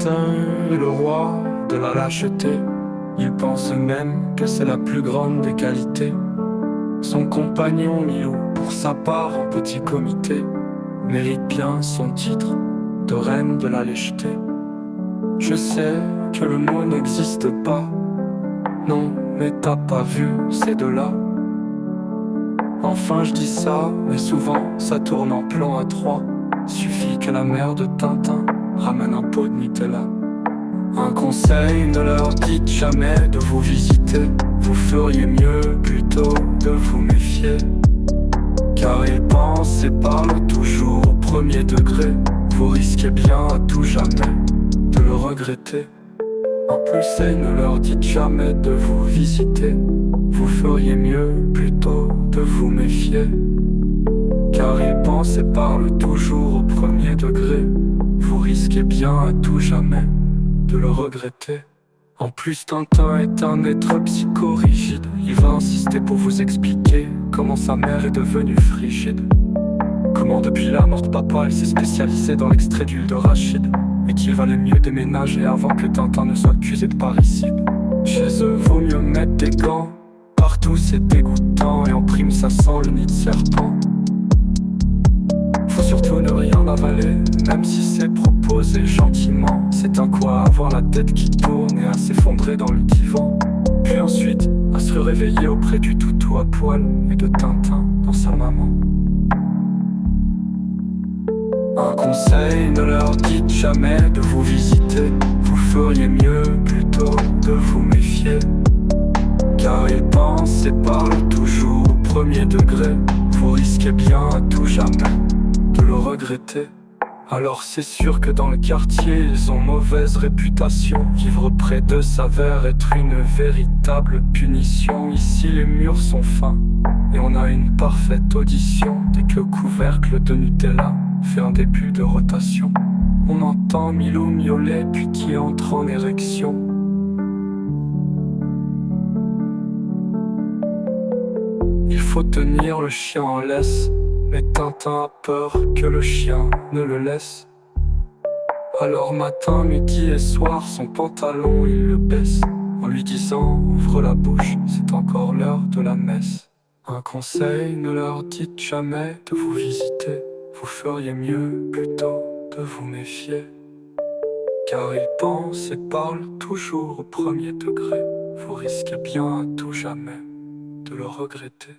Tintin est le roi de la lâcheté. Il pense même que c'est la plus grande des qualités. Son compagnon Milou, pour sa part en petit comité, mérite bien son titre de reine de la lâcheté. Je sais que le mot n'existe pas, non, mais t'as pas vu ces deux-là. Enfin je dis ça, mais souvent ça tourne en plan à trois. Suffit que la mère de Tintin ramène un pot de Nutella. Un conseil, ne leur dites jamais de vous visiter. Vous feriez mieux plutôt de vous méfier, car ils pensent et parlent toujours au premier degré. Vous risquez bien à tout jamais de le regretter. En plus, ne leur dites jamais de vous visiter. Vous feriez mieux plutôt de vous méfier, car ils pensent et parlent toujours au premier degré. Vous risquez bien à tout jamais de le regretter. En plus, Tintin est un être psychorigide. Il va insister pour vous expliquer comment sa mère est devenue frigide. Comment depuis la mort de papa elle s'est spécialisée dans l'extrait d'huile de rachide, et qu'il valait mieux déménager avant que Tintin ne soit accusé de parricide. Chez eux vaut mieux mettre des gants, partout c'est dégoûtant, et en prime ça sent le nid de serpent. Faut surtout ne rien avaler, même si c'est proposé gentiment. C'est un quoi à avoir la tête qui tourne et à s'effondrer dans le divan. Puis ensuite, à se réveiller auprès du toutou à poil et de Tintin dans sa maman. Un conseil, ne leur dites jamais de vous visiter. Vous feriez mieux plutôt de vous méfier, car ils pensent et parlent toujours au premier degré. Vous risquez bien à tout jamais de le regretter. Alors c'est sûr que dans le quartier ils ont mauvaise réputation. Vivre près d'eux s'avère être une véritable punition. Ici les murs sont fins et on a une parfaite audition. Dès que le couvercle de Nutella fait un début de rotation, on entend Milou miauler puis qui entre en érection. Il faut tenir le chien en laisse, mais Tintin a peur que le chien ne le laisse. Alors matin, midi et soir, son pantalon il le baisse, en lui disant ouvre la bouche, c'est encore l'heure de la messe. Un conseil, ne leur dites jamais de vous visiter. Vous feriez mieux plutôt de vous méfier, car ils pensent et parlent toujours au premier degré. Vous risquez bien à tout jamais de le regretter.